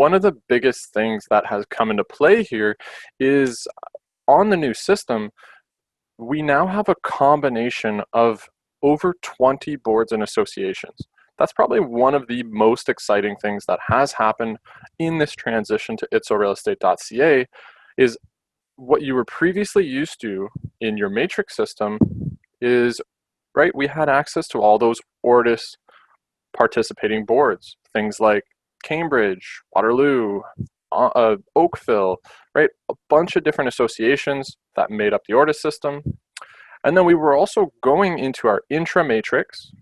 one of the biggest things that has come into play here is on the new system, we now have a combination of over 20 boards and associations. That's probably one of the most exciting things that has happened in this transition to ITSORealEstate.ca is what you were previously used to in your matrix system is, right, we had access to all those ORDIS participating boards, things like Cambridge, Waterloo, Oakville, right? A bunch of different associations that made up the ORDIS system. And then we were also going into our intra-matrix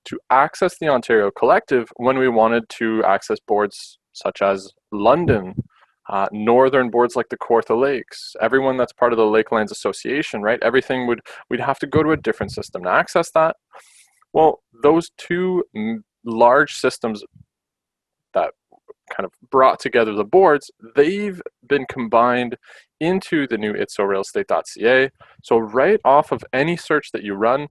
to access the Ontario Collective when we wanted to access boards such as London, northern boards like the Kawartha Lakes, everyone that's part of the Lakelands Association, right? Everything we'd have to go to a different system to access that. Well, those two large systems that kind of brought together the boards, they've been combined into the new ITSORealEstate.ca. So right off of any search that you run,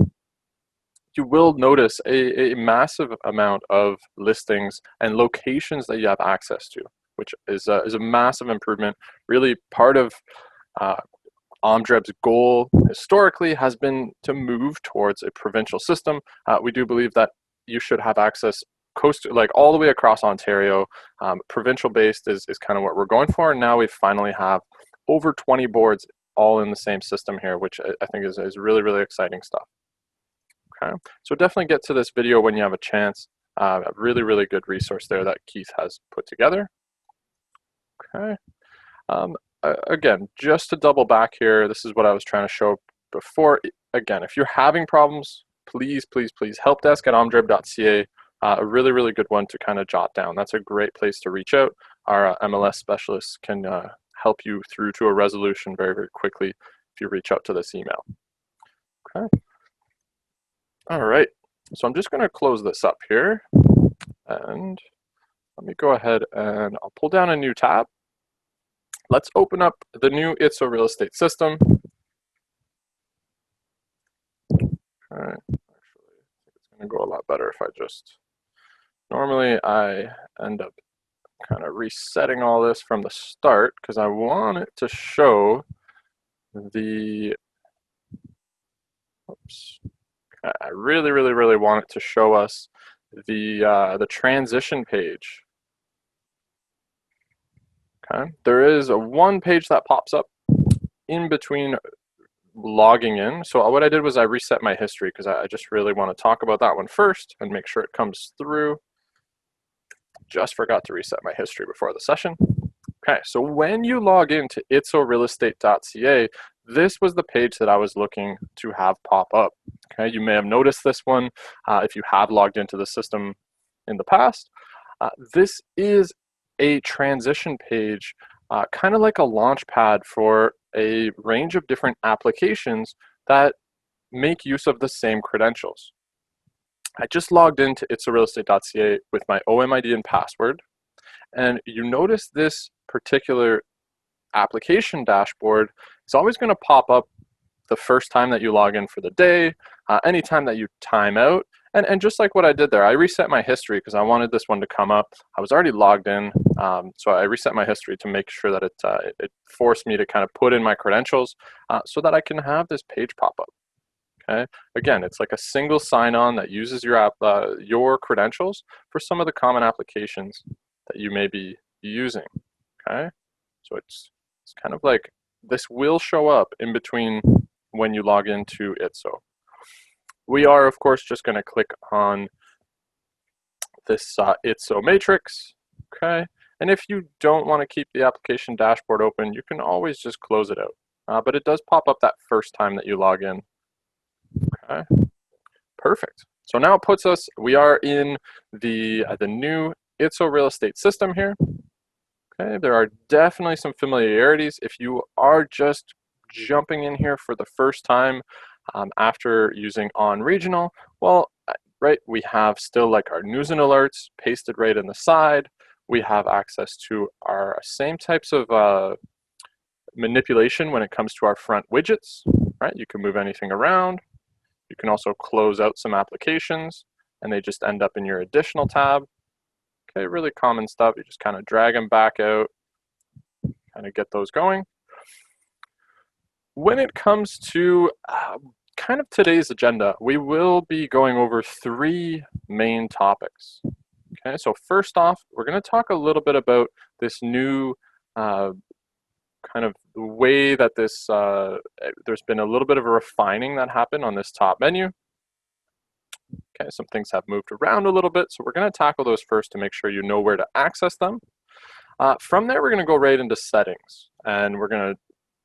you will notice a massive amount of listings and locations that you have access to, which is a massive improvement. Really part of OMDREB's goal historically has been to move towards a provincial system. We do believe that you should have access like all the way across Ontario. Provincial based is kind of what we're going for. And now we finally have over 20 boards all in the same system here, which I think is really, really exciting stuff. Okay, so definitely get to this video when you have a chance. A really, really good resource there that Keith has put together. Okay. Again, just to double back here, this is what I was trying to show before. Again, if you're having problems, please, please, please, helpdesk@omdreb.ca. A really, really good one to kind of jot down. That's a great place to reach out. Our MLS specialists can help you through to a resolution very, very quickly if you reach out to this email. Okay. All right. So I'm just going to close this up here. And let me go ahead and I'll pull down a new tab. Let's open up the new ITSO Real Estate system. Okay. Actually, it's going to go a lot better if I just... Normally, I end up kind of resetting all this from the start because I want it to show the... Oops. I really, really, really want it to show us the transition page. Okay, there is one page that pops up in between logging in. So what I did was I reset my history because I just really want to talk about that one first and make sure it comes through. Just forgot to reset my history before the session. Okay, so when you log into ITSORealEstate.ca, this was the page that I was looking to have pop up. Okay, you may have noticed this one if you have logged into the system in the past. This is a transition page, kind of like a launch pad for a range of different applications that make use of the same credentials. I just logged into ITSORealEstate.ca with my OMID and password, and you notice this particular application dashboard is always going to pop up the first time that you log in for the day, anytime that you time out, and just like what I did there, I reset my history because I wanted this one to come up. I was already logged in, so I reset my history to make sure that it forced me to kind of put in my credentials so that I can have this page pop up. Okay. Again, it's like a single sign-on that uses your credentials for some of the common applications that you may be using. Okay, so it's kind of like this will show up in between when you log into ITSO. We are, of course, just going to click on this ITSO Matrix. Okay, and if you don't want to keep the application dashboard open, you can always just close it out. But it does pop up that first time that you log in. Okay, perfect. So now it puts us, we are in the new ITSO Real Estate system here. Okay, there are definitely some familiarities. If you are just jumping in here for the first time after using On Regional, well, right, we have still like our news and alerts pasted right in the side. We have access to our same types of manipulation when it comes to our front widgets, right? You can move anything around. You can also close out some applications and they just end up in your additional tab. Okay, really common stuff. You just kind of drag them back out, kind of get those going. When it comes to kind of today's agenda, we will be going over 3 main topics. Okay, so first off, we're going to talk a little bit about this new kind of the way that this, there's been a little bit of a refining that happened on this top menu. Okay, some things have moved around a little bit, so we're going to tackle those first to make sure you know where to access them. From there, we're going to go right into settings, and we're going to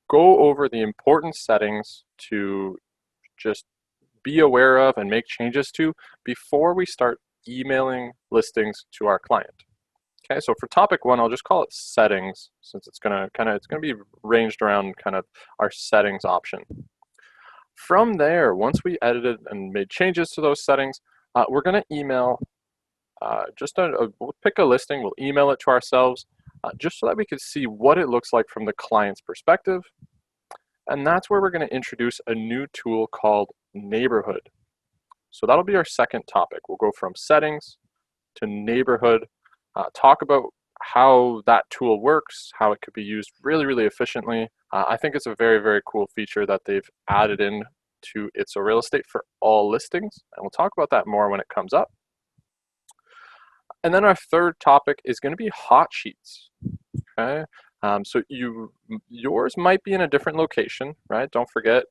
go over the important settings to just be aware of and make changes to before we start emailing listings to our client. Okay, so for topic 1, I'll just call it settings, since it's gonna be ranged around kind of our settings option. From there, once we edited and made changes to those settings, we're gonna email we'll pick a listing, we'll email it to ourselves, just so that we can see what it looks like from the client's perspective. And that's where we're gonna introduce a new tool called Neighborhood. So that'll be our second topic. We'll go from settings to Neighborhood, talk about how that tool works, how it could be used really, really efficiently. I think it's a very, very cool feature that they've added in to ITSO Real Estate for all listings, and we'll talk about that more when it comes up. And then our third topic is going to be hot sheets. Okay, so yours might be in a different location, right? Don't forget,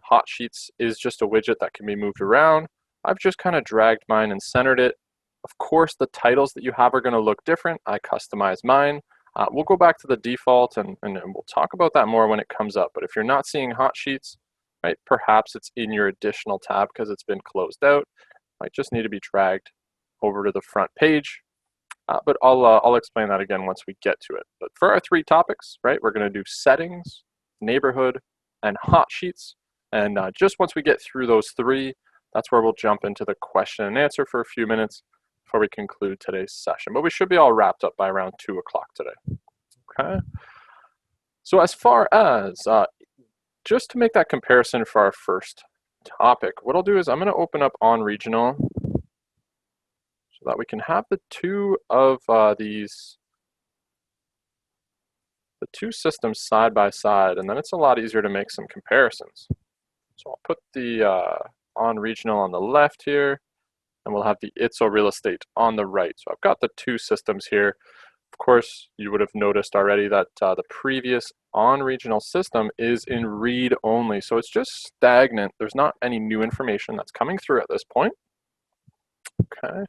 hot sheets is just a widget that can be moved around. I've just kind of dragged mine and centered it. Of course, the titles that you have are going to look different. I customize mine. We'll go back to the default and we'll talk about that more when it comes up. But if you're not seeing hot sheets, right, perhaps it's in your additional tab because it's been closed out. Might just need to be dragged over to the front page. But I'll explain that again once we get to it. But for our 3 topics, right, we're going to do settings, neighborhood, and hot sheets. And just once we get through those 3, that's where we'll jump into the question and answer for a few minutes before we conclude today's session. But we should be all wrapped up by around 2 o'clock today. Okay. So as far as, just to make that comparison for our first topic, what I'll do is I'm going to open up OnRegional so that we can have the 2 of the 2 systems side by side, and then it's a lot easier to make some comparisons. So I'll put the OnRegional on the left here, and we'll have the ITSO Real Estate on the right. So I've got the 2 systems here. Of course, you would have noticed already that the previous OnRegional system is in read only. So it's just stagnant. There's not any new information that's coming through at this point. Okay.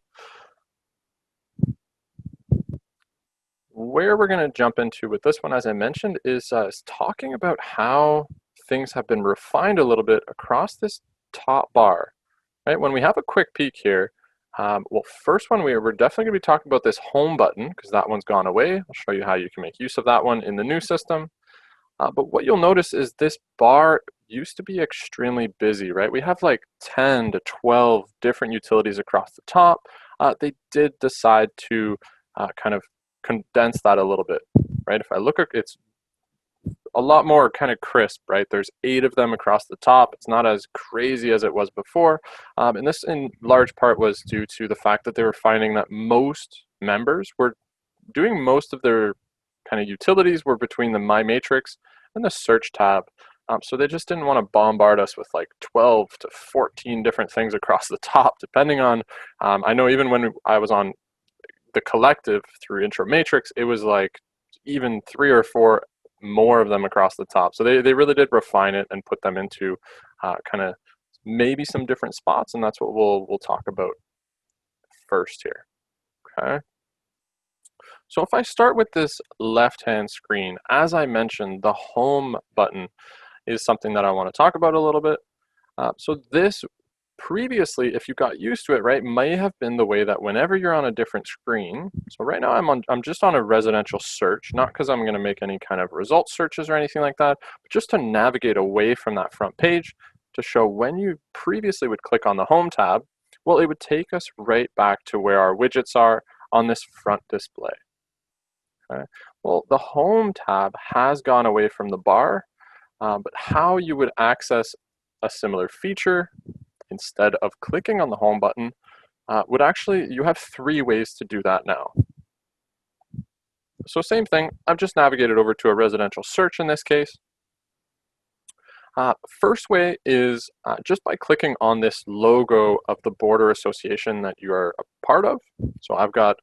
Where we're going to jump into with this one, as I mentioned, is talking about how things have been refined a little bit across this top bar. Right, when we have a quick peek here, well, first one, we're definitely going to be talking about this home button because that one's gone away. I'll show you how you can make use of that one in the new system. But what you'll notice is this bar used to be extremely busy, right? We have like 10 to 12 different utilities across the top. They did decide to kind of condense that a little bit, right? If I look at it's a lot more kind of crisp, right? There's 8 of them across the top. It's not as crazy as it was before. And this in large part was due to the fact that they were finding that most members were doing most of their kind of utilities were between the My Matrix and the search tab. So they just didn't want to bombard us with like 12 to 14 different things across the top, depending on, I know even when I was on the collective through Intro Matrix, it was like even 3 or 4 more of them across the top. So they really did refine it and put them into kind of maybe some different spots, and that's what we'll talk about first here. Okay. So if I start with this left-hand screen, as I mentioned, the home button is something that I want to talk about a little bit. So this previously, if you got used to it, right, may have been the way that whenever you're on a different screen, so right now I'm just on a residential search, not because I'm going to make any kind of result searches or anything like that, but just to navigate away from that front page to show when you previously would click on the home tab, well, it would take us right back to where our widgets are on this front display. Okay. Well, the home tab has gone away from the bar, but how you would access a similar feature instead of clicking on the home button, you have 3 ways to do that now. So same thing, I've just navigated over to a residential search in this case. First way is just by clicking on this logo of the board or association that you are a part of. So I've got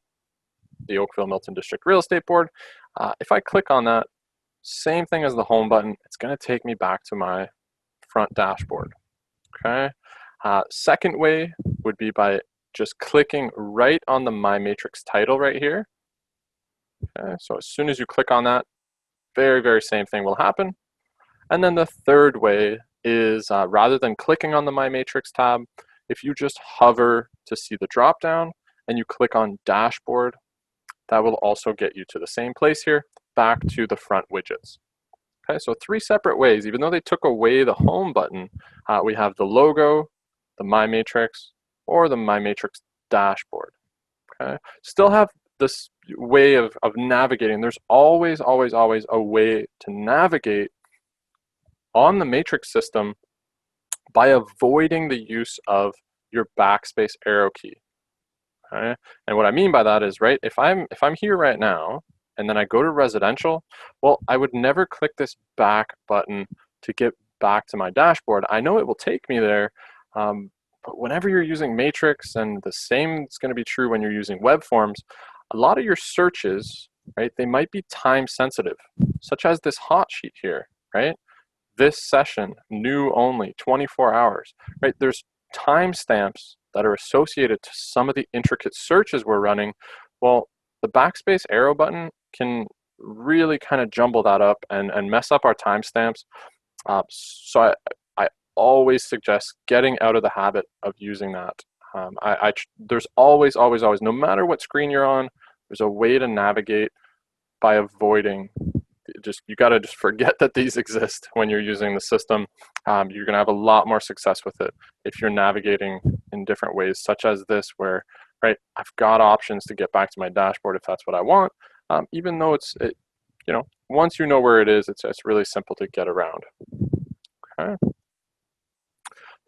the Oakville Milton District Real Estate Board. If I click on that, same thing as the home button, it's going to take me back to my front dashboard. Okay. Second way would be by just clicking right on the My Matrix title right here. Okay, so as soon as you click on that, very same thing will happen. And then the third way is rather than clicking on the My Matrix tab, if you just hover to see the drop down and you click on Dashboard, that will also get you to the same place here, back to the front widgets. Okay, so 3 separate ways. Even though they took away the home button, we have the logo, the My Matrix, or the My Matrix dashboard. Okay, still have this way of navigating. There's always a way to navigate on the Matrix system by avoiding the use of your backspace arrow key. Okay? And what I mean by that is, right, if I'm here right now and then I go to residential, well, I would never click this back button to get back to my dashboard. I know it will take me there, but whenever you're using Matrix, and the same is going to be true when you're using web forms, a lot of your searches, right, they might be time sensitive, such as this hot sheet here, right? This session, new only, 24 hours, right? There's timestamps that are associated to some of the intricate searches we're running. Well, the backspace arrow button can really kind of jumble that up and mess up our timestamps. So I always suggest getting out of the habit of using that. There's always, no matter what screen you're on, there's a way to navigate by avoiding. You got to just forget that these exist when you're using the system. You're going to have a lot more success with it if you're navigating in different ways, such as this, where, right, I've got options to get back to my dashboard if that's what I want. Even though you know, once you know where it is, it's really simple to get around. Okay.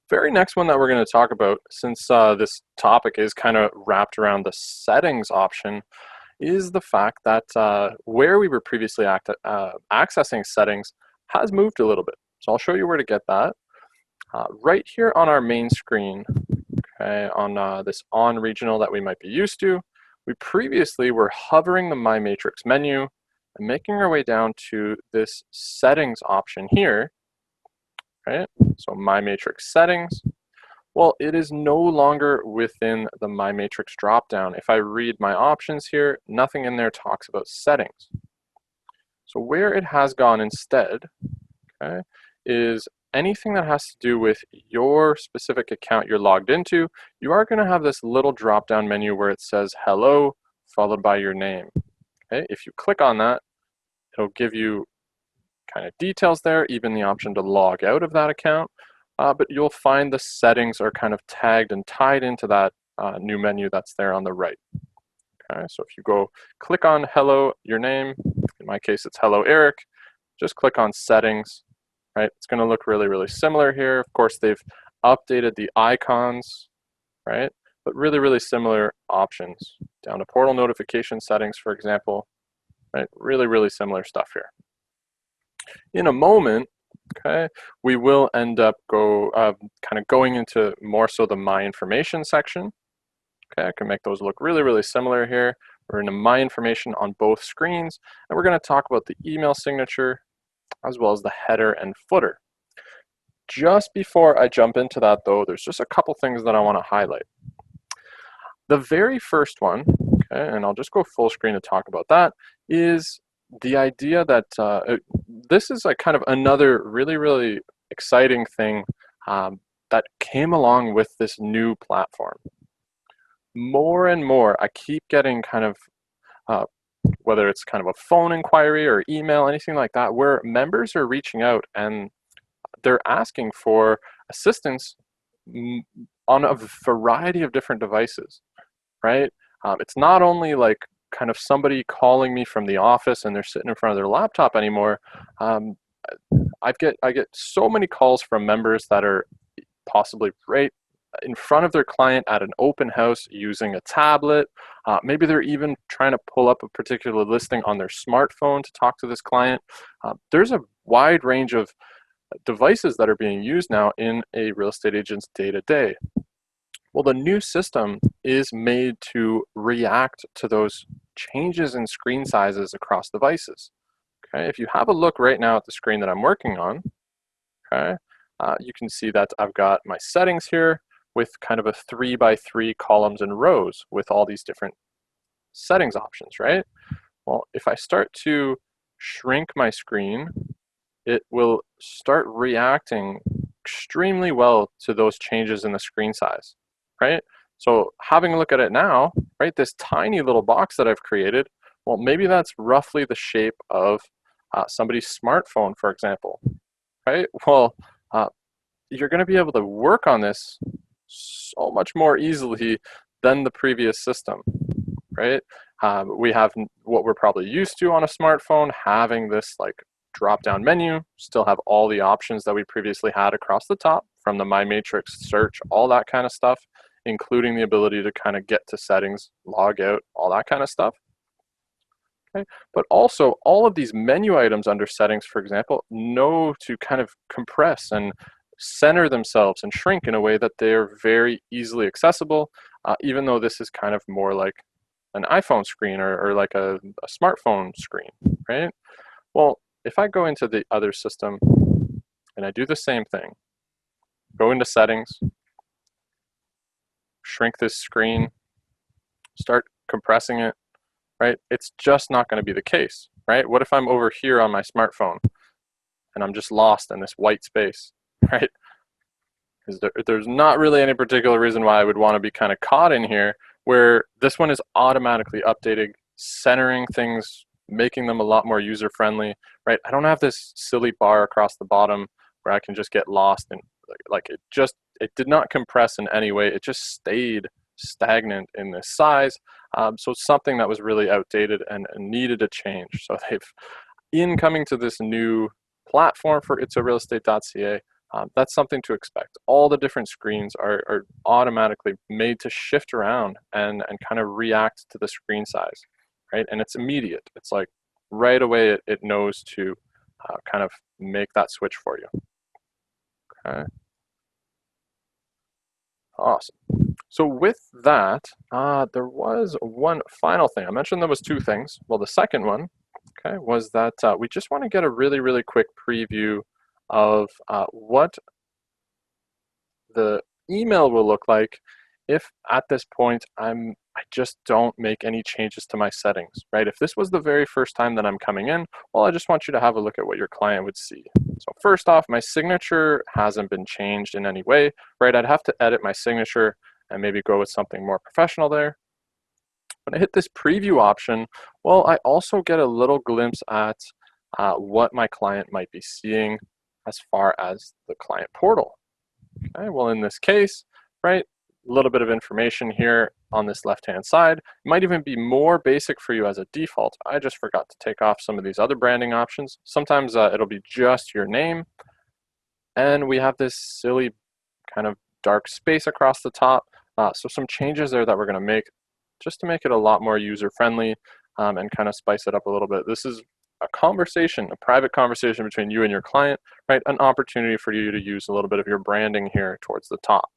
Very next one that we're going to talk about, since this topic is kind of wrapped around the settings option, is the fact that where we were previously accessing settings has moved a little bit. So I'll show you where to get that. Right here on our main screen, okay, on this on regional that we might be used to, we previously were hovering the My Matrix menu and making our way down to this settings option here, right? So My Matrix settings. Well, it is no longer within the My Matrix dropdown. If I read my options here, nothing in there talks about settings. So where it has gone instead, okay, is anything that has to do with your specific account you're logged into. You are going to have this little drop-down menu where it says hello followed by your name. Okay, if you click on that, it'll give you kind of details there, even the option to log out of that account. But you'll find the settings are kind of tagged and tied into that new menu that's there on the right. Okay, so if you go click on hello, your name, in my case it's hello Eric, just click on settings, right? It's going to look really similar here. Of course, they've updated the icons, right? But really similar options. Down to portal notification settings, for example, right? Really similar stuff here. In a moment, okay, we will end up kind of going into more so the My Information section. Okay, I can make those look really similar here. We're in a My Information on both screens, and we're going to talk about the email signature as well as the header and footer. Just before I jump into that though, there's just a couple things that I want to highlight. The very first one, okay, and I'll just go full screen to talk about that, is the idea that this is a kind of another really exciting thing that came along with this new platform. More and more, I keep getting kind of, whether it's kind of a phone inquiry or email, anything like that, where members are reaching out and they're asking for assistance on a variety of different devices, right? It's not only like kind of somebody calling me from the office and they're sitting in front of their laptop anymore. I get so many calls from members that are possibly, right, in front of their client at an open house using a tablet. Maybe they're even trying to pull up a particular listing on their smartphone to talk to this client. There's a wide range of devices that are being used now in a real estate agent's day-to-day. Well, the new system is made to react to those changes in screen sizes across devices. Okay, if you have a look right now at the screen that I'm working on, okay, you can see that I've got my settings here with kind of a 3x3 columns and rows with all these different settings options, right? Well, if I start to shrink my screen, it will start reacting extremely well to those changes in the screen size, right? So having a look at it now, right, this tiny little box that I've created, well, maybe that's roughly the shape of somebody's smartphone, for example, right? Well, you're going to be able to work on this so much more easily than the previous system, right? We have what we're probably used to on a smartphone, having this like drop-down menu, still have all the options that we previously had across the top from the My Matrix search, all that kind of stuff, including the ability to kind of get to settings, log out, all that kind of stuff. Okay. But also all of these menu items under settings, for example, know to kind of compress and center themselves and shrink in a way that they're very easily accessible, even though this is kind of more like an iPhone screen or like a smartphone screen, right? Well, if I go into the other system and I do the same thing, go into settings, shrink this screen, start compressing it, right? It's just not going to be the case, right? What if I'm over here on my smartphone and I'm just lost in this white space, right? Because there's not really any particular reason why I would want to be kind of caught in here, where this one is automatically updating, centering things, making them a lot more user-friendly, right? I don't have this silly bar across the bottom where I can just get lost and like it did not compress in any way. It just stayed stagnant in this size. So something that was really outdated and needed a change. So in coming to this new platform for ITSORealEstate.ca, that's something to expect. All the different screens are automatically made to shift around and kind of react to the screen size, right? And it's immediate. It's like right away it knows to kind of make that switch for you. Okay. Awesome. So with that, there was one final thing. I mentioned there was two things. Well, the second one, okay, was that we just want to get a really, really quick preview of what the email will look like if at this point I just don't make any changes to my settings, right? If this was the very first time that I'm coming in, well, I just want you to have a look at what your client would see. So first off, my signature hasn't been changed in any way, right? I'd have to edit my signature and maybe go with something more professional there. When I hit this preview option, well, I also get a little glimpse at what my client might be seeing as far as the client portal. Okay, well, in this case, right, a little bit of information here on this left-hand side. It might even be more basic for you as a default. I just forgot to take off some of these other branding options. Sometimes it'll be just your name. And we have this silly kind of dark space across the top. So some changes there that we're going to make just to make it a lot more user-friendly and kind of spice it up a little bit. This is a conversation, a private conversation between you and your client, right? An opportunity for you to use a little bit of your branding here towards the top.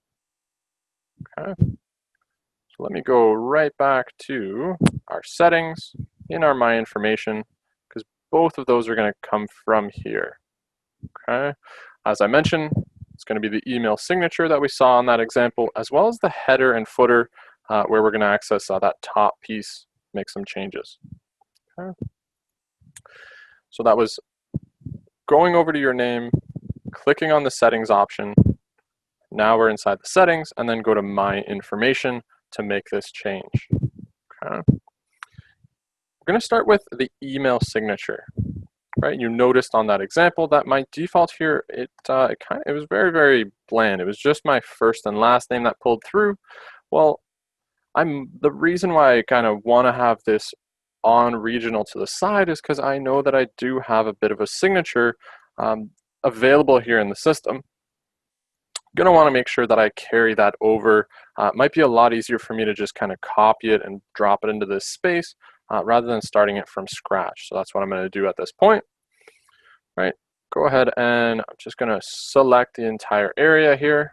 Okay. So let me go right back to our settings in our My Information, because both of those are going to come from here. Okay. As I mentioned, it's going to be the email signature that we saw on that example, as well as the header and footer where we're going to access that top piece, make some changes. Okay. So that was going over to your name, clicking on the settings option. Now we're inside the settings, and then go to My Information to make this change. Okay. We're going to start with the email signature. Right, you noticed on that example that my default here, it was very, very bland. It was just my first and last name that pulled through. Well, the reason why I kind of want to have this on regional to the side is because I know that I do have a bit of a signature available here in the system Gonna want to make sure that I carry that over. It might be a lot easier for me to just kind of copy it and drop it into this space rather than starting it from scratch. So that's what I'm going to do at this point. Right, go ahead and I'm just going to select the entire area here.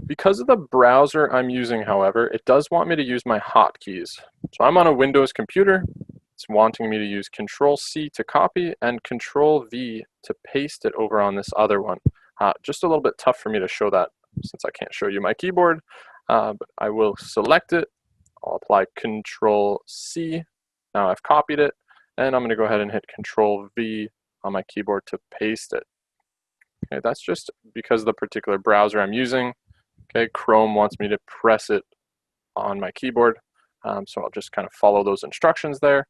Because of the browser I'm using, however, it does want me to use my hotkeys. So I'm on a Windows computer. It's wanting me to use Control-C to copy and Control-V to paste it over on this other one. Just a little bit tough for me to show that since I can't show you my keyboard, but I will select it. I'll apply Control-C. Now I've copied it, and I'm going to go ahead and hit Control-V on my keyboard to paste it. Okay, that's just because of the particular browser I'm using. Okay, Chrome wants me to press it on my keyboard, so I'll just kind of follow those instructions there.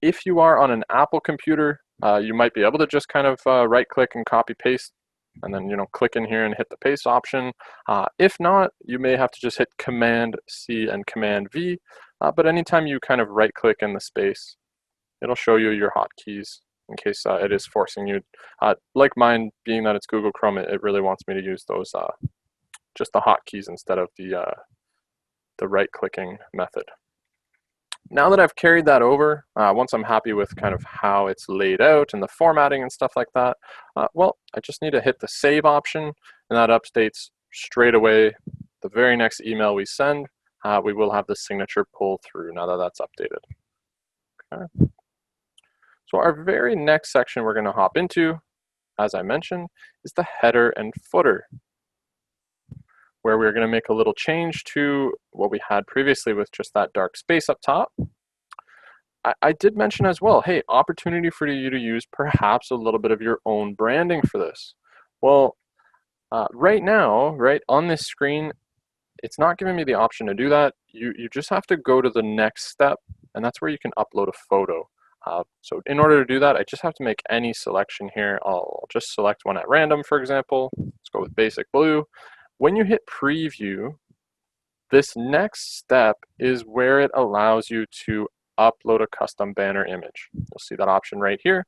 If you are on an Apple computer, you might be able to just kind of right-click and copy-paste, and then click in here and hit the paste option. If not, you may have to just hit Command-C and Command-V, but anytime you kind of right-click in the space, it'll show you your hotkeys in case it is forcing you. Like mine, being that it's Google Chrome, it really wants me to use those just the hotkeys instead of the right-clicking method. Now that I've carried that over, once I'm happy with kind of how it's laid out and the formatting and stuff like that, well, I just need to hit the save option, and that updates straight away. The very next email we send, we will have the signature pull through now that that's updated. Okay. So our very next section we're going to hop into, as I mentioned, is the header and footer, where we're going to make a little change to what we had previously with just that dark space up top. I did mention as well, hey, opportunity for you to use perhaps a little bit of your own branding for this. Well, right now, right on this screen, it's not giving me the option to do that. You just have to go to the next step, and that's where you can upload a photo. So in order to do that, I just have to make any selection here. I'll just select one at random, for example. Let's go with basic blue. When you hit preview, this next step is where it allows you to upload a custom banner image. You'll see that option right here.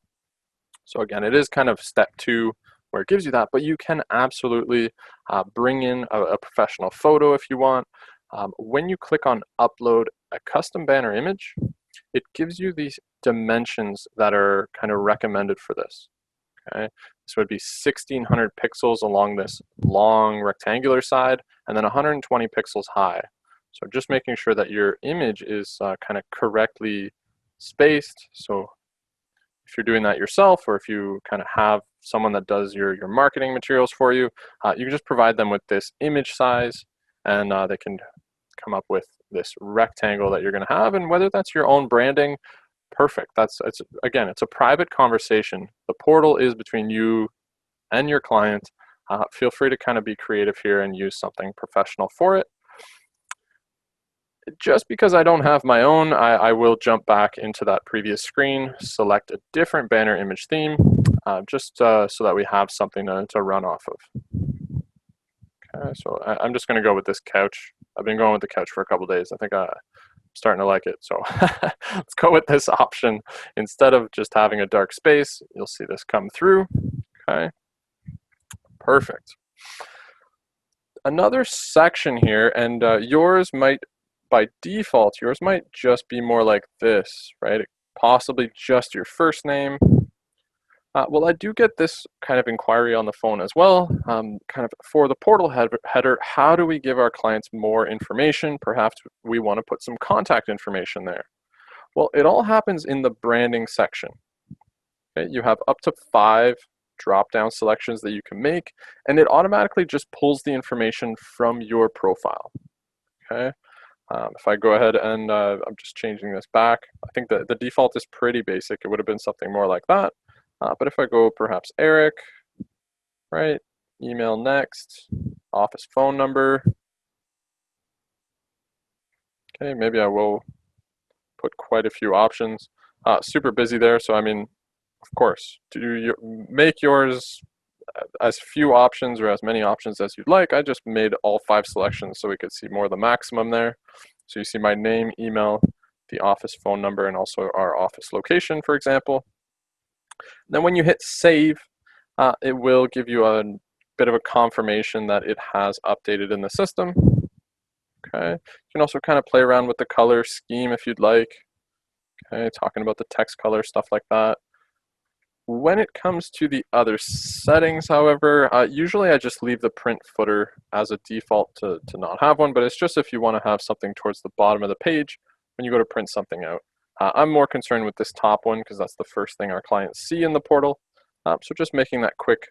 So again, it is kind of step 2 where it gives you that, but you can absolutely bring in a professional photo if you want. When you click on upload a custom banner image, it gives you these dimensions that are kind of recommended for this. Okay, this would be 1600 pixels along this long rectangular side, and then 120 pixels high. So just making sure that your image is kind of correctly spaced. So if you're doing that yourself, or if you kind of have someone that does your marketing materials for you, you can just provide them with this image size, and they can come up with this rectangle that you're going to have. And whether that's your own branding, perfect. Again, it's a private conversation. The portal is between you and your client. Feel free to kind of be creative here and use something professional for it. Just because I don't have my own, I will jump back into that previous screen, select a different banner image theme, just so that we have something to run off of. Okay, so I'm just going to go with this couch. I've been going with the couch for a couple days. I think I'm starting to like it. So let's go with this option. Instead of just having a dark space, you'll see this come through. Okay, perfect. Another section here, and yours might, by default, yours might just be more like this, right? Possibly just your first name. Well, I do get this kind of inquiry on the phone as well, kind of for the portal header, how do we give our clients more information? Perhaps we want to put some contact information there. Well, it all happens in the branding section. Okay, you have up to 5 drop-down selections that you can make, and it automatically just pulls the information from your profile. Okay, if I go ahead and I'm just changing this back, I think that the default is pretty basic. It would have been something more like that. But if I go perhaps Eric, right, email next, office phone number. Okay, maybe I will put quite a few options. Super busy there, so I mean, of course, make yours as few options or as many options as you'd like. I just made all 5 selections so we could see more of the maximum there. So you see my name, email, the office phone number, and also our office location, for example. Then when you hit save, it will give you a bit of a confirmation that it has updated in the system. Okay, you can also kind of play around with the color scheme if you'd like. Okay, talking about the text color, stuff like that. When it comes to the other settings, however, usually I just leave the print footer as a default to not have one, but it's just if you want to have something towards the bottom of the page when you go to print something out. I'm more concerned with this top one because that's the first thing our clients see in the portal. So just making that quick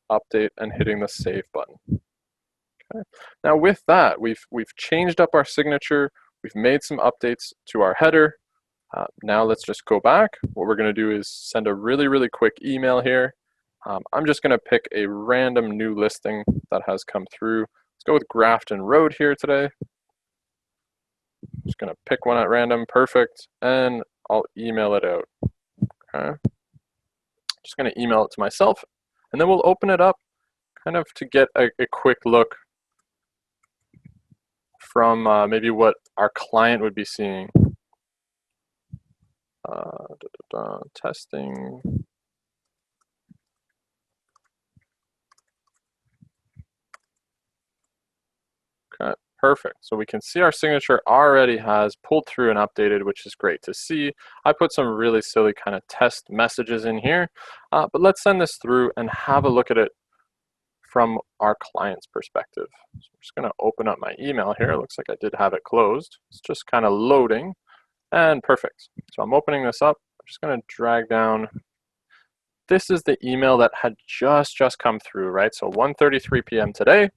update and hitting the save button. Okay. Now with that, we've changed up our signature, we've made some updates to our header. Now let's just go back. What we're going to do is send a really quick email here. I'm just going to pick a random new listing that has come through. Let's go with Grafton Road here today. Just going to pick one at random, perfect, and I'll email it out. Okay. Just going to email it to myself, and then we'll open it up kind of to get a quick look from maybe what our client would be seeing. Testing. Okay, perfect. So we can see our signature already has pulled through and updated, which is great to see. I put some really silly kind of test messages in here, but let's send this through and have a look at it from our client's perspective. So I'm just going to open up my email here. It looks like I did have it closed. It's just kind of loading, and perfect. So I'm opening this up. I'm just going to drag down. This is the email that had just come through, right? So 1:33 p.m. today.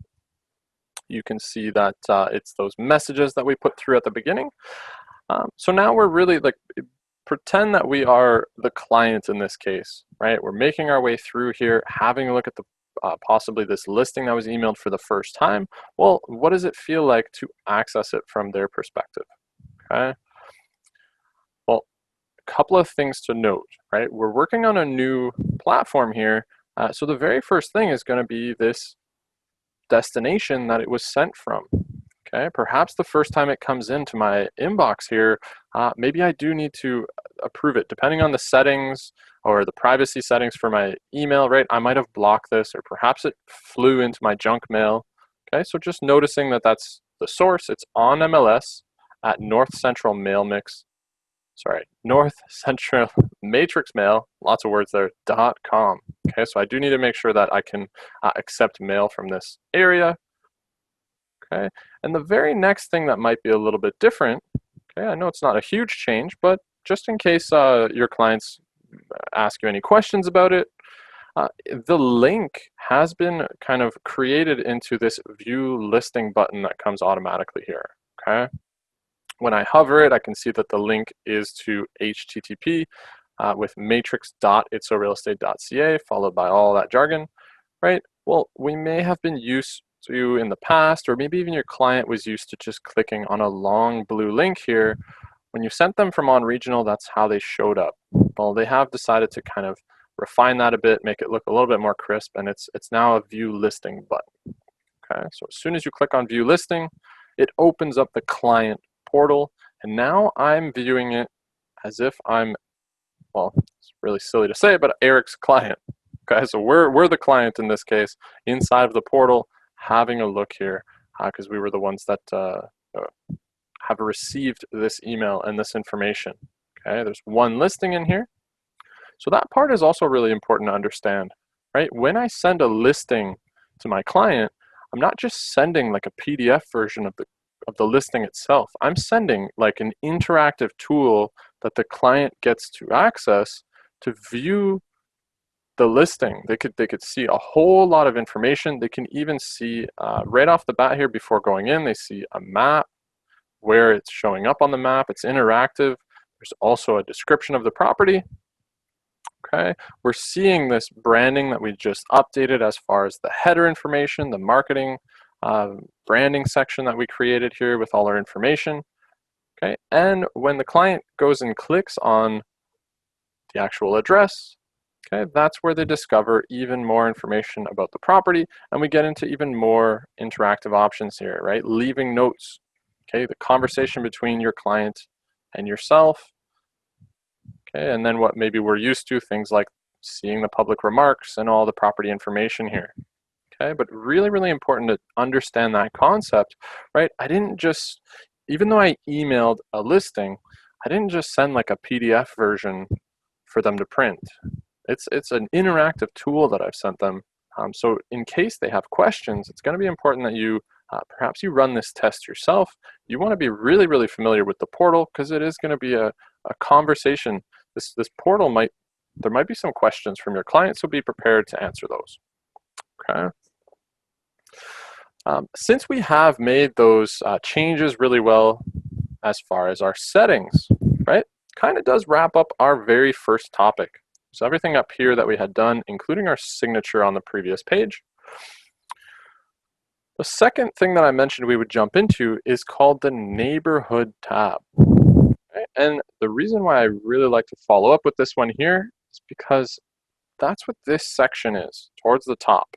You can see that it's those messages that we put through at the beginning. So now we're really like, pretend that we are the client in this case, right? We're making our way through here, having a look at the possibly this listing that was emailed for the first time. Well, what does it feel like to access it from their perspective? Okay. Well, a couple of things to note, right? We're working on a new platform here. So the very first thing is going to be this destination that it was sent from. Okay, perhaps the first time it comes into my inbox here, maybe I do need to approve it, depending on the settings or the privacy settings for my email, right? I might have blocked this, or perhaps it flew into my junk mail. Okay, so just noticing that that's the source. It's on MLS at North Central Matrix Mail, lots of words there, .com. Okay, so I do need to make sure that I can accept mail from this area. Okay, and the very next thing that might be a little bit different, okay, I know it's not a huge change, but just in case your clients ask you any questions about it, the link has been kind of created into this view listing button that comes automatically here. Okay, when I hover it, I can see that the link is to HTTP with matrix.ITSORealEstate.ca, followed by all that jargon, right? Well, we may have been used to in the past, or maybe even your client was used to just clicking on a long blue link here. When you sent them from OnRegional, that's how they showed up. Well, they have decided to kind of refine that a bit, make it look a little bit more crisp, and it's now a view listing button. Okay, so as soon as you click on view listing, it opens up the client portal, and now I'm viewing it as if I'm, well, it's really silly to say, but Eric's client. Okay, so we're the client in this case, inside of the portal, having a look here, because we were the ones that have received this email and this information. Okay, there's one listing in here. So that part is also really important to understand, right? When I send a listing to my client, I'm not just sending like a PDF version of the listing itself. I'm sending like an interactive tool that the client gets to access to view the listing. They could see a whole lot of information. They can even see right off the bat here before going in, they see a map, where it's showing up on the map. It's interactive. There's also a description of the property. Okay, we're seeing this branding that we just updated as far as the header information, the marketing branding section that we created here with all our information. Okay, and when the client goes and clicks on the actual address, okay, that's where they discover even more information about the property, and we get into even more interactive options here, right? Leaving notes, okay, the conversation between your client and yourself, okay, and then what maybe we're used to, things like seeing the public remarks and all the property information here. Okay, but really, really important to understand that concept, right? I didn't just, even though I emailed a listing, I didn't just send like a PDF version for them to print. It's an interactive tool that I've sent them. So in case they have questions, it's going to be important that you perhaps you run this test yourself. You want to be really, really familiar with the portal because it is going to be a conversation. This portal there might be some questions from your client, so be prepared to answer those. Okay. Since we have made those changes really well as far as our settings, right, kind of does wrap up our very first topic. So everything up here that we had done, including our signature on the previous page. The second thing that I mentioned we would jump into is called the neighborhood tab. Right? And the reason why I really like to follow up with this one here is because that's what this section is, towards the top.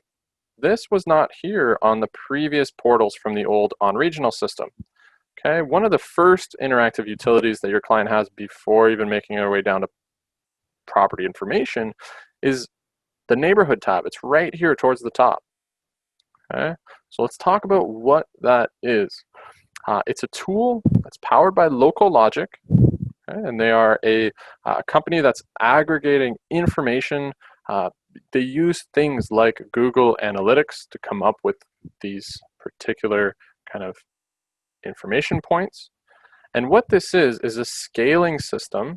This was not here on the previous portals from the old on-regional system. Okay, one of the first interactive utilities that your client has before even making their way down to property information is the neighborhood tab. It's right here towards the top. Okay, so let's talk about what that is. It's a tool that's powered by Local Logic, okay, and they are a company that's aggregating information. They use things like Google Analytics to come up with these particular kind of information points. And what this is a scaling system,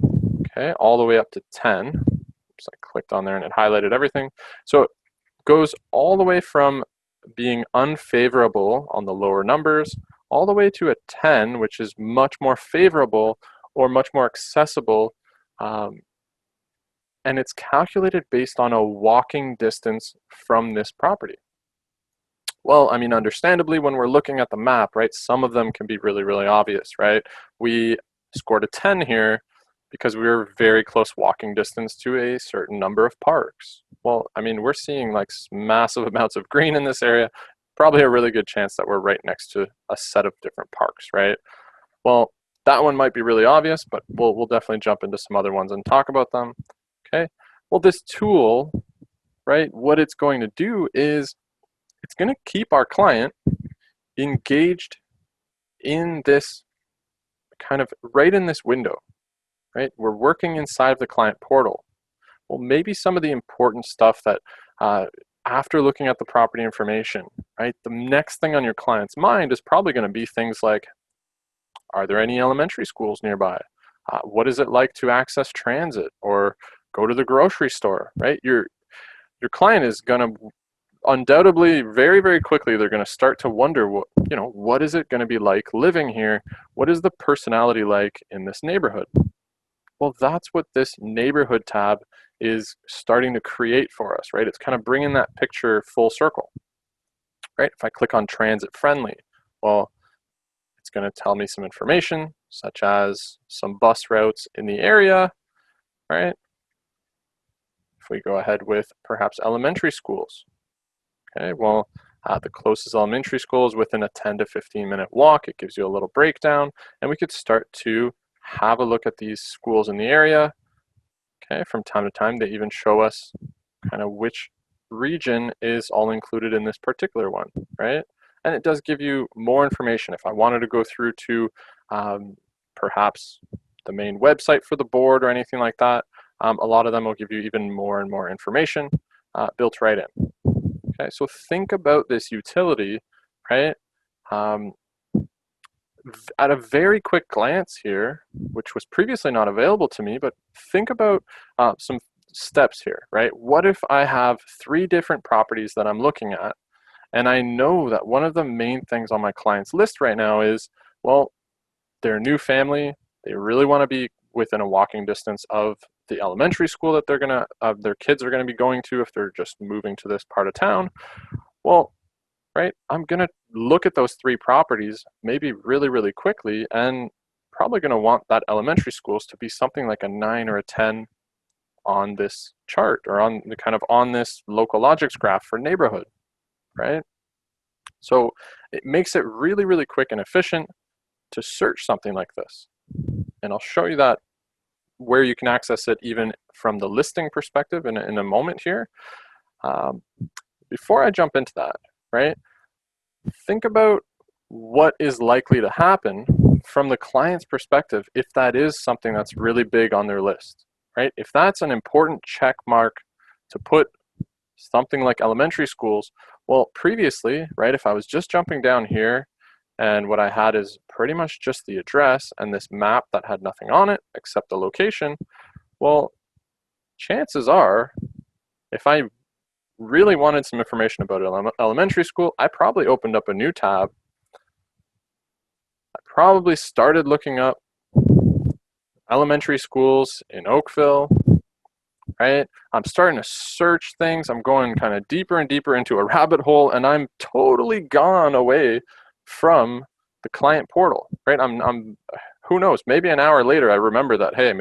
okay, all the way up to 10. So I clicked on there and it highlighted everything. So it goes all the way from being unfavorable on the lower numbers all the way to a 10, which is much more favorable or much more accessible. And it's calculated based on a walking distance from this property. Well, I mean, understandably, when we're looking at the map, right, some of them can be really, really obvious, right? We scored a 10 here because we were very close walking distance to a certain number of parks. Well, I mean, we're seeing like massive amounts of green in this area. Probably a really good chance that we're right next to a set of different parks, right? Well, that one might be really obvious, but we'll definitely jump into some other ones and talk about them. Okay, well, this tool, right, what it's going to do is it's going to keep our client engaged in this kind of right in this window, right? We're working inside of the client portal. Well, maybe some of the important stuff that after looking at the property information, right, the next thing on your client's mind is probably going to be things like, are there any elementary schools nearby? What is it like to access transit or go to the grocery store, right? Your client is going to undoubtedly very, very quickly, they're going to start to wonder, what is it going to be like living here? What is the personality like in this neighborhood? Well, that's what this neighborhood tab is starting to create for us, right? It's kind of bringing that picture full circle, right? If I click on transit friendly, well, it's going to tell me some information such as some bus routes in the area, right? If we go ahead with perhaps elementary schools, okay, well, the closest elementary school is within a 10 to 15-minute walk. It gives you a little breakdown, and we could start to have a look at these schools in the area. Okay, from time to time, they even show us kind of which region is all included in this particular one, right? And it does give you more information. If I wanted to go through to perhaps the main website for the board or anything like that, a lot of them will give you even more and more information built right in. Okay, so think about this utility, right? At a very quick glance here, which was previously not available to me, but think about some steps here, right? What if I have 3 different properties that I'm looking at, and I know that one of the main things on my client's list right now is, well, they're a new family, they really want to be within a walking distance of the elementary school that their kids are going to be going to if they're just moving to this part of town. Well, right, I'm going to look at those 3 properties maybe really, really quickly, and probably going to want that elementary schools to be something like a 9 or a 10 on this chart, or on the kind of on this local logics graph for neighborhood, right? So it makes it really, really quick and efficient to search something like this. And I'll show you that where you can access it even from the listing perspective in a moment here. Before I jump into that, right, think about what is likely to happen from the client's perspective if that is something that's really big on their list, right? If that's an important check mark to put something like elementary schools, well, previously, right, if I was just jumping down here and what I had is pretty much just the address and this map that had nothing on it except the location, well, chances are, if I really wanted some information about elementary school, I probably opened up a new tab. I probably started looking up elementary schools in Oakville, right? I'm starting to search things. I'm going kind of deeper and deeper into a rabbit hole, and I'm totally gone away from the client portal, right? I'm who knows, maybe an hour later I remember that, hey,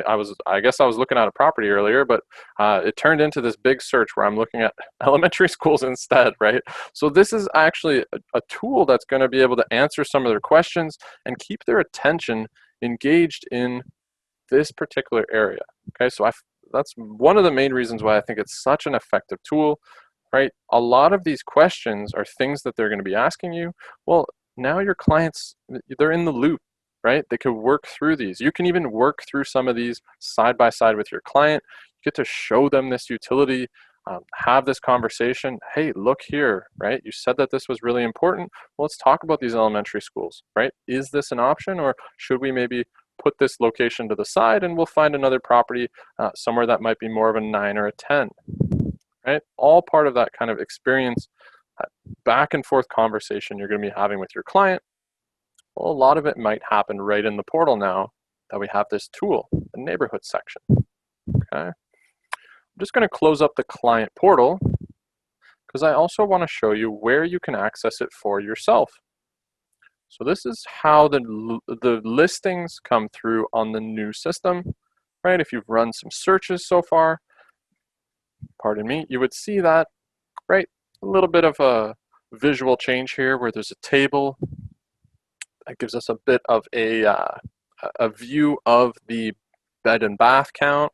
I guess I was looking at a property earlier, but it turned into this big search where I'm looking at elementary schools instead, right? So this is actually a tool that's going to be able to answer some of their questions and keep their attention engaged in this particular area. Okay, so that's one of the main reasons why I think it's such an effective tool, right? A lot of these questions are things that they're going to be asking you. Well, now your clients, they're in the loop, right? They could work through these. You can even work through some of these side by side with your client. You get to show them this utility, have this conversation. Hey, look here, right? You said that this was really important. Well, let's talk about these elementary schools, right? Is this an option, or should we maybe put this location to the side and we'll find another property somewhere that might be more of a 9 or a 10, right? All part of that kind of experience, back and forth conversation you're going to be having with your client. Well, a lot of it might happen right in the portal now that we have this tool, the neighborhood section. Okay, I'm just going to close up the client portal because I also want to show you where you can access it for yourself. So this is how the listings come through on the new system, right? If you've run some searches so far, pardon me, you would see that, right? A little bit of a visual change here where there's a table that gives us a bit of a view of the bed and bath count,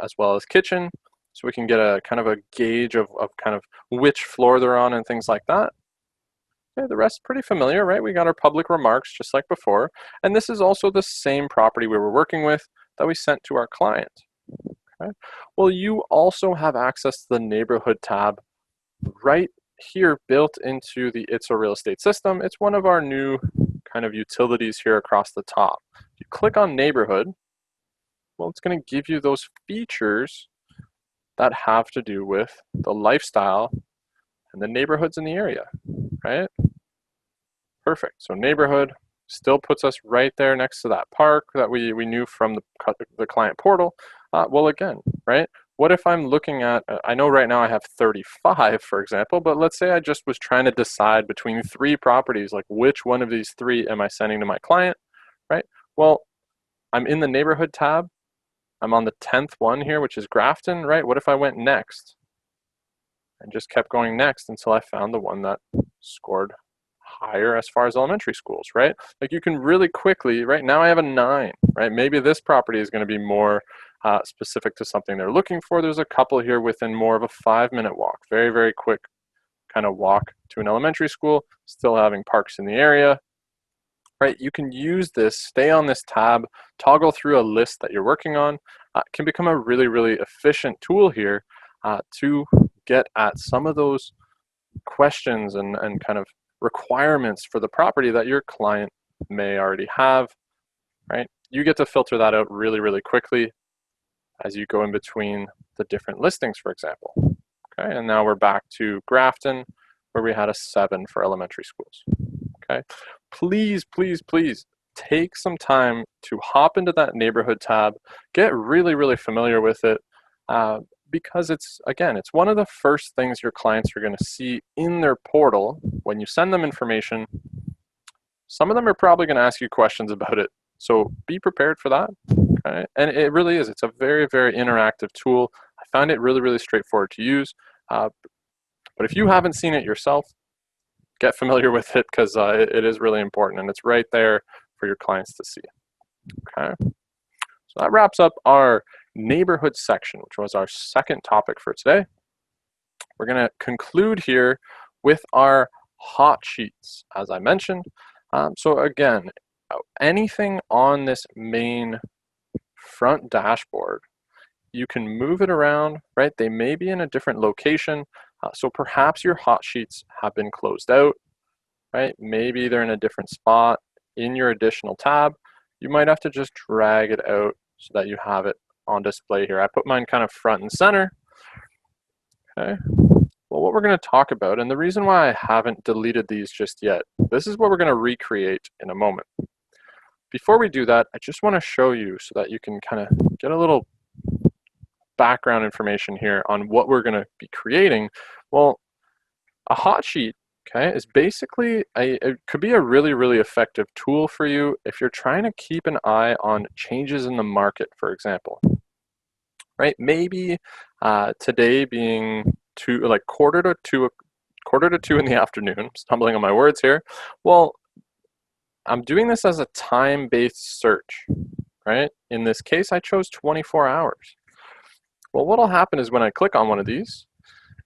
as well as kitchen, so we can get a kind of a gauge of kind of which floor they're on and things like that. Okay, the rest pretty familiar, right? We got our public remarks just like before, and this is also the same property we were working with that we sent to our client. Okay. Well, you also have access to the neighborhood tab right here built into the ITSO Real Estate system. It's one of our new kind of utilities here across the top. If you click on neighborhood, well, it's going to give you those features that have to do with the lifestyle and the neighborhoods in the area, right? Perfect. So neighborhood still puts us right there next to that park that we knew from the client portal. Well, again, right? What if I'm looking at, I know right now I have 35, for example, but let's say I just was trying to decide between 3 properties, like which one of these 3 am I sending to my client, right? Well, I'm in the neighborhood tab. I'm on the 10th one here, which is Grafton, right? What if I went next and just kept going next until I found the one that scored higher as far as elementary schools, right? Like you can really quickly, right now I have a 9, right? Maybe this property is going to be more specific to something they're looking for. There's a couple here within more of a 5-minute walk, very, very quick kind of walk to an elementary school, still having parks in the area, right? You can use this, stay on this tab, toggle through a list that you're working on. Can become a really, really efficient tool here to get at some of those questions and kind of requirements for the property that your client may already have, right? You get to filter that out really, really quickly as you go in between the different listings, for example. Okay, and now we're back to Grafton, where we had a 7 for elementary schools. Okay, please, please, please take some time to hop into that neighborhood tab, get really, really familiar with it, because it's, again, it's one of the first things your clients are going to see in their portal when you send them information. Some of them are probably going to ask you questions about it, so be prepared for that. Okay? And it really is. It's a very, very interactive tool. I found it really, really straightforward to use. But if you haven't seen it yourself, get familiar with it because it is really important and it's right there for your clients to see. Okay. So So that wraps up our neighborhood section, which was our second topic for today. We're going to conclude here with our hot sheets, as I mentioned. So again, anything on this main front dashboard, you can move it around, right? They may be in a different location. So perhaps your hot sheets have been closed out, right? Maybe they're in a different spot in your additional tab. You might have to just drag it out so that you have it on display here. I put mine kind of front and center. Okay. Well, what we're going to talk about, and the reason why I haven't deleted these just yet, this is what we're going to recreate in a moment. Before we do that, I just want to show you so that you can kind of get a little background information here on what we're going to be creating. Well, a hot sheet, okay, is basically it could be a really, really effective tool for you if you're trying to keep an eye on changes in the market, for example. Right? Maybe today being quarter to two in the afternoon. I'm stumbling on my words here. Well, I'm doing this as a time-based search, right? In this case, I chose 24 hours. Well, what'll happen is when I click on one of these,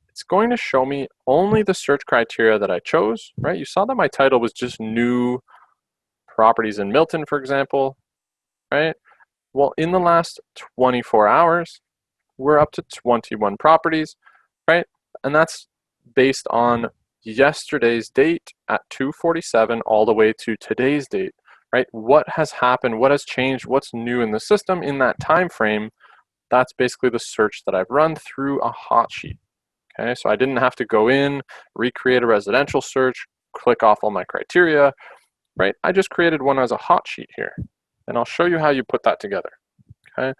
it's going to show me only the search criteria that I chose, right? You saw that my title was just new properties in Milton, for example, right? Well, in the last 24 hours, we're up to 21 properties, right? And that's based on yesterday's date at 2:47 all the way to today's date, right? What has happened? What has changed? What's new in the system in that time frame? That's basically the search that I've run through a hot sheet. Okay, so I didn't have to go in, recreate a residential search, click off all my criteria, right? I just created one as a hot sheet here, and I'll show you how you put that together. Okay,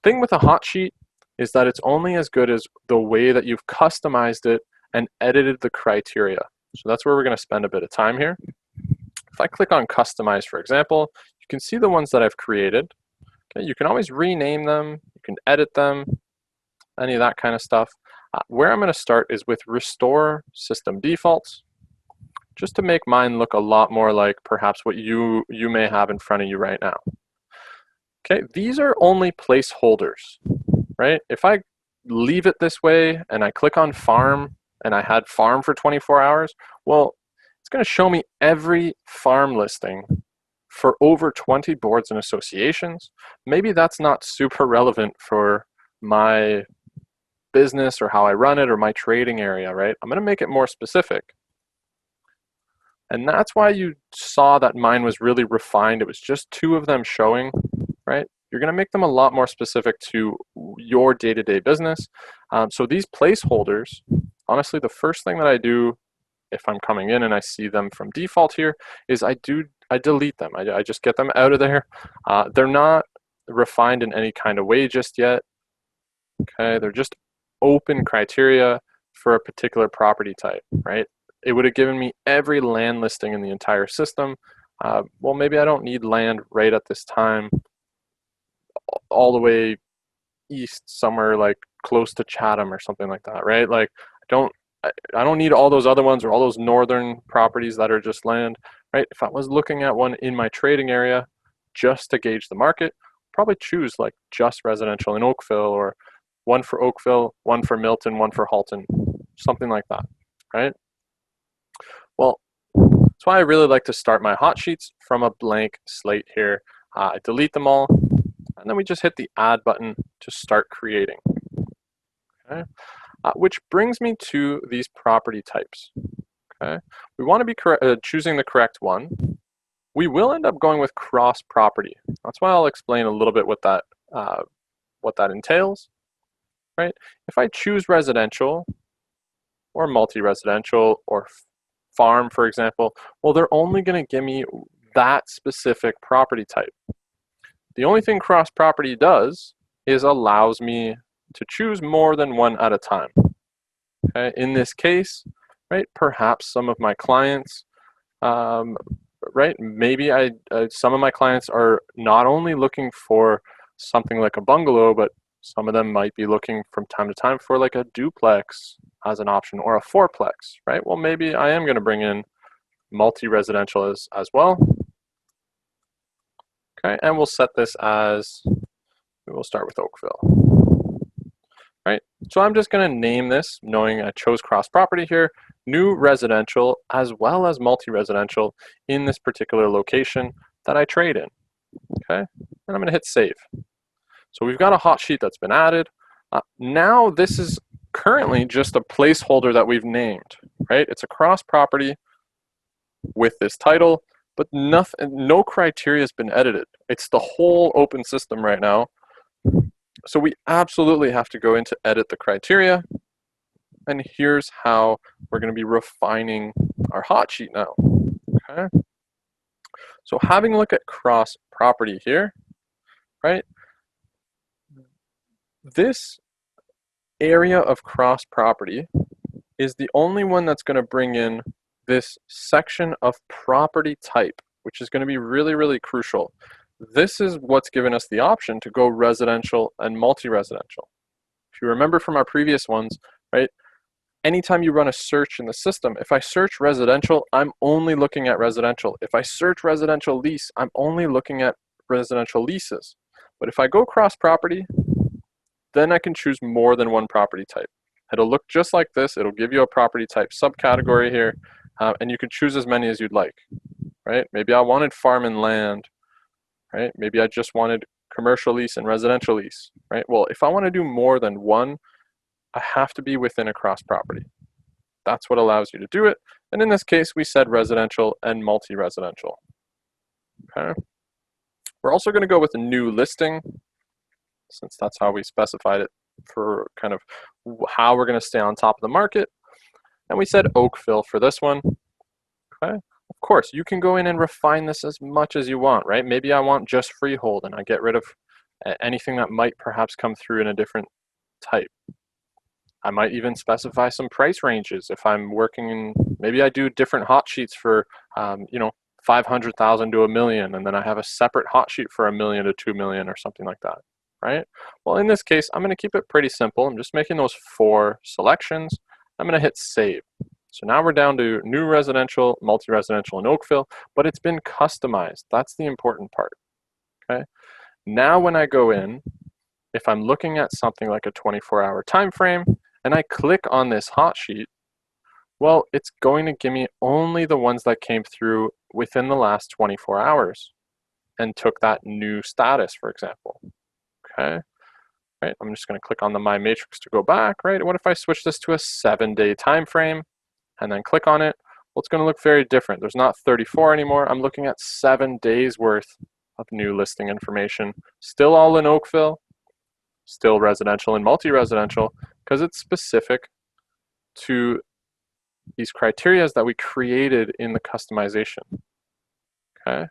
thing with a hot sheet is that it's only as good as the way that you've customized it and edited the criteria. So that's where we're going to spend a bit of time here. If I click on customize, for example, you can see the ones that I've created. Okay, you can always rename them, you can edit them, any of that kind of stuff. Where I'm going to start is with restore system defaults, just to make mine look a lot more like perhaps what you may have in front of you right now. Okay, these are only placeholders, right? If I leave it this way and I click on farm and I had farm for 24 hours, well, it's going to show me every farm listing for over 20 boards and associations. Maybe that's not super relevant for my business or how I run it or my trading area, right? I'm going to make it more specific. And that's why you saw that mine was really refined. It was just 2 of them showing, right? You're going to make them a lot more specific to your day-to-day business. So these placeholders, honestly, the first thing that I do if I'm coming in and I see them from default here is I delete them. I just get them out of there. They're not refined in any kind of way just yet. Okay, they're just open criteria for a particular property type, right? It would have given me every land listing in the entire system. Well, maybe I don't need land right at this time all the way east somewhere like close to Chatham or something like that, right? Like I don't need all those other ones or all those northern properties that are just land, right? If I was looking at one in my trading area just to gauge the market, probably choose like just residential in Oakville, or one for Oakville, one for Milton, one for Halton, something like that, right? Well, that's why I really like to start my hot sheets from a blank slate here. I delete them all, and then we just hit the add button to start creating. Okay? Which brings me to these property types. Okay, we want to be choosing the correct one. We will end up going with cross property. That's why I'll explain a little bit what that entails. Right? If I choose residential or multi-residential or farm, for example, well, they're only going to give me that specific property type. The only thing cross property does is allows me to choose more than one at a time. Okay? In this case, right, perhaps some of my clients, right, maybe some of my clients are not only looking for something like a bungalow, but some of them might be looking from time to time for like a duplex as an option, or a fourplex, right? Well, maybe I am going to bring in multi-residential as well. Okay, and we'll set this as We will start with Oakville. Right, so I'm just going to name this, knowing I chose cross property here, new residential as well as multi-residential in this particular location that I trade in. Okay, and I'm going to hit save. So we've got a hot sheet that's been added. Now this is currently just a placeholder that we've named, right? It's a cross property with this title, but no criteria has been edited. It's the whole open system right now. So we absolutely have to go into edit the criteria. And here's how we're going to be refining our hot sheet now. Okay. So having a look at cross property here, right? This area of cross property is the only one that's going to bring in this section of property type, which is going to be really, really crucial. This is what's given us the option to go residential and multi-residential. If you remember from our previous ones, right? Anytime you run a search in the system, if I search residential, I'm only looking at residential. If I search residential lease, I'm only looking at residential leases. But if I go cross property, then I can choose more than one property type. It'll look just like this. It'll give you a property type subcategory here, and you can choose as many as you'd like, right? Maybe I wanted farm and land, right? Maybe I just wanted commercial lease and residential lease, right? Well, if I want to do more than one, I have to be within a cross property. That's what allows you to do it. And in this case, we said residential and multi-residential. Okay. We're also going to go with a new listing, since that's how we specified it for kind of how we're going to stay on top of the market. And we said Oakville for this one. Okay. Of course, you can go in and refine this as much as you want, right? Maybe I want just freehold and I get rid of anything that might perhaps come through in a different type. I might even specify some price ranges if I'm working in, maybe I do different hot sheets for, 500,000 to $1 million, and then I have a separate hot sheet for $1 million to $2 million or something like that, right? Well, in this case, I'm going to keep it pretty simple. I'm just making those 4 selections. I'm going to hit save. So now we're down to new residential, multi-residential in Oakville, but it's been customized. That's the important part, okay? Now when I go in, if I'm looking at something like a 24-hour time frame, and I click on this hot sheet, well, it's going to give me only the ones that came through within the last 24 hours and took that new status, for example. Okay, right? I'm just going to click on the My Matrix to go back, right? What if I switch this to a 7-day time frame and then click on it? Well, it's going to look very different. There's not 34 anymore. I'm looking at 7 days worth of new listing information. Still all in Oakville, still residential and multi-residential, because it's specific to these criteria that we created in the customization. Okay,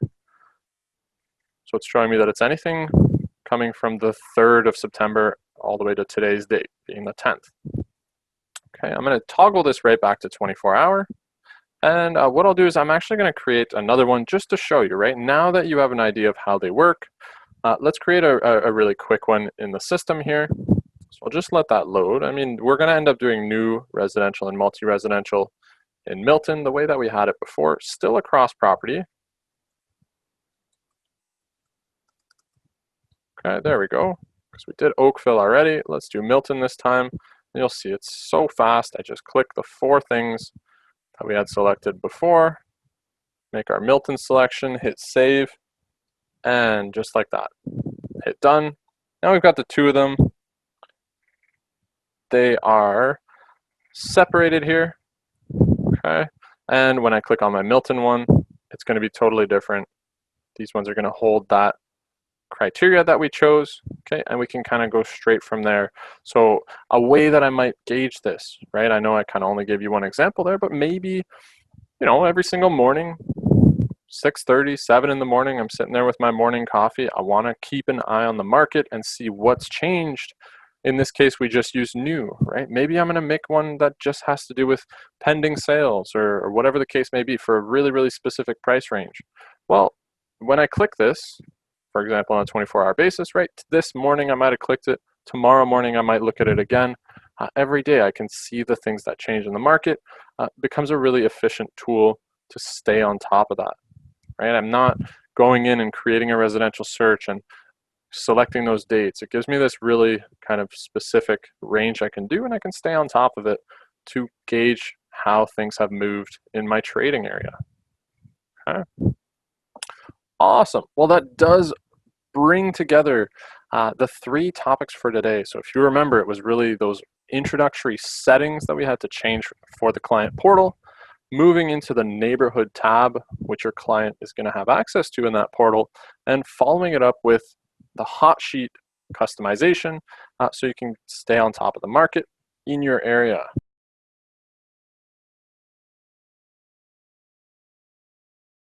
so it's showing me that it's anything coming from the 3rd of September all the way to today's date, being the 10th. Okay, I'm going to toggle this right back to 24-hour. And what I'll do is I'm actually going to create another one just to show you, right? Now that you have an idea of how they work, let's create a really quick one in the system here. So I'll just let that load. I mean, we're going to end up doing new residential and multi-residential in Milton the way that we had it before, still across property. Okay, there we go. Because we did Oakville already. Let's do Milton this time. And you'll see it's so fast. I just click the 4 things that we had selected before, make our Milton selection, hit save, and just like that, hit done. Now we've got the 2 of them. They are separated here, okay? And when I click on my Milton one, it's going to be totally different. These ones are going to hold that criteria that we chose, okay? And we can kind of go straight from there. So a way that I might gauge this, right? I know I kind of only gave you one example there, but maybe, every single morning, 6:30, 7 in the morning, I'm sitting there with my morning coffee. I want to keep an eye on the market and see what's changed. In this case, we just use new, right? Maybe I'm going to make one that just has to do with pending sales or whatever the case may be for a really, really specific price range. Well, when I click this, for example, on a 24-hour basis, right? This morning I might have clicked it. Tomorrow morning I might look at it again. Every day I can see the things that change in the market. Becomes a really efficient tool to stay on top of that, right? I'm not going in and creating a residential search and selecting those dates. It gives me this really kind of specific range I can do, and I can stay on top of it to gauge how things have moved in my trading area. Okay. Awesome. Well, that does bring together the 3 topics for today. So if you remember, it was really those introductory settings that we had to change for the client portal, moving into the neighborhood tab, which your client is going to have access to in that portal, and following it up with the hot sheet customization so you can stay on top of the market in your area.